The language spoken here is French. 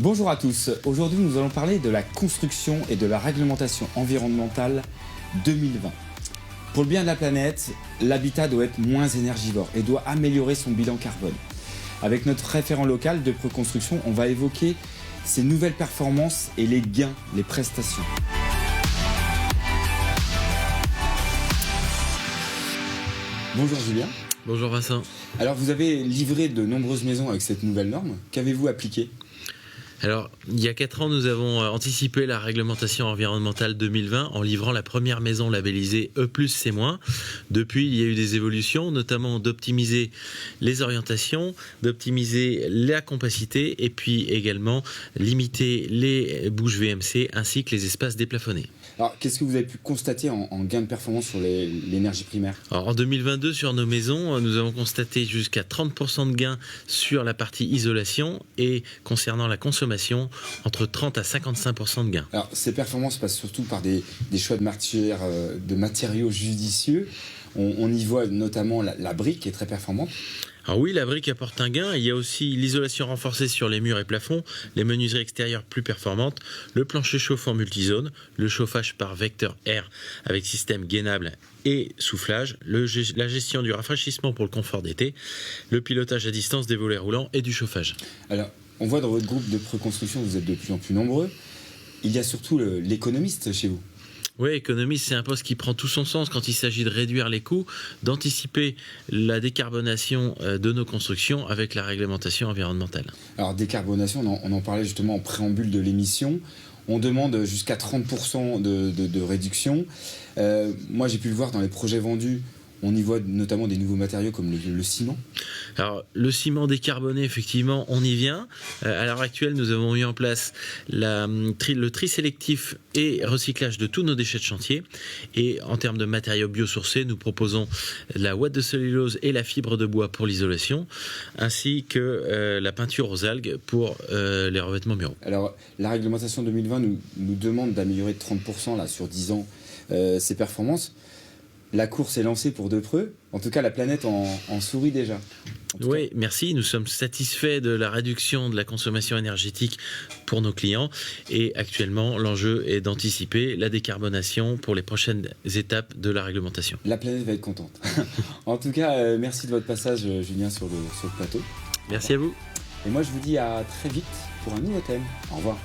Bonjour à tous, aujourd'hui nous allons parler de la construction et de la réglementation environnementale 2020. Pour le bien de la planète, l'habitat doit être moins énergivore et doit améliorer son bilan carbone. Avec notre référent local de Preconstruction, on va évoquer ces nouvelles performances et les gains, les prestations. Bonjour Julien. Bonjour Vincent. Alors vous avez livré de nombreuses maisons avec cette nouvelle norme. Qu'avez-vous appliqué ? Alors, il y a 4 ans, nous avons anticipé la réglementation environnementale 2020 en livrant la première maison labellisée E+, C-. Depuis, il y a eu des évolutions, notamment d'optimiser les orientations, d'optimiser la compacité et puis également limiter les bouches VMC ainsi que les espaces déplafonnés. Alors, qu'est-ce que vous avez pu constater en gain de performance sur l'énergie primaire ? Alors, en 2022, sur nos maisons, nous avons constaté jusqu'à 30% de gains sur la partie isolation et concernant la consommation, entre 30 à 55% de gains. Alors, ces performances passent surtout par des choix de matériaux judicieux. On y voit notamment la brique qui est très performante. Alors oui, la brique apporte un gain. Il y a aussi l'isolation renforcée sur les murs et plafonds, les menuiseries extérieures plus performantes, le plancher chauffant multizone, le chauffage par vecteur air avec système gainable et soufflage, la gestion du rafraîchissement pour le confort d'été, le pilotage à distance des volets roulants et du chauffage. Alors, on voit dans votre groupe de Preconstruction, vous êtes de plus en plus nombreux. Il y a surtout l'économiste chez vous. Oui, économiste, c'est un poste qui prend tout son sens quand il s'agit de réduire les coûts, d'anticiper la décarbonation de nos constructions avec la réglementation environnementale. Alors, décarbonation, on en parlait justement en préambule de l'émission. On demande jusqu'à 30% de réduction. Moi, j'ai pu le voir dans les projets vendus. On y voit notamment des nouveaux matériaux comme le ciment. Alors, le ciment décarboné, effectivement, on y vient. À l'heure actuelle, nous avons mis en place le tri sélectif et recyclage de tous nos déchets de chantier. Et en termes de matériaux biosourcés, nous proposons la ouate de cellulose et la fibre de bois pour l'isolation, ainsi que la peinture aux algues pour les revêtements muraux. Alors, la réglementation 2020 nous demande d'améliorer de 30% là, sur 10 ans ces performances. La course est lancée pour de près. En tout cas, la planète en sourit déjà. Oui, merci. Nous sommes satisfaits de la réduction de la consommation énergétique pour nos clients. Et actuellement, l'enjeu est d'anticiper la décarbonation pour les prochaines étapes de la réglementation. La planète va être contente. En tout cas, merci de votre passage, Julien, sur le plateau. Merci à vous. Et moi, je vous dis à très vite pour un nouveau thème. Au revoir.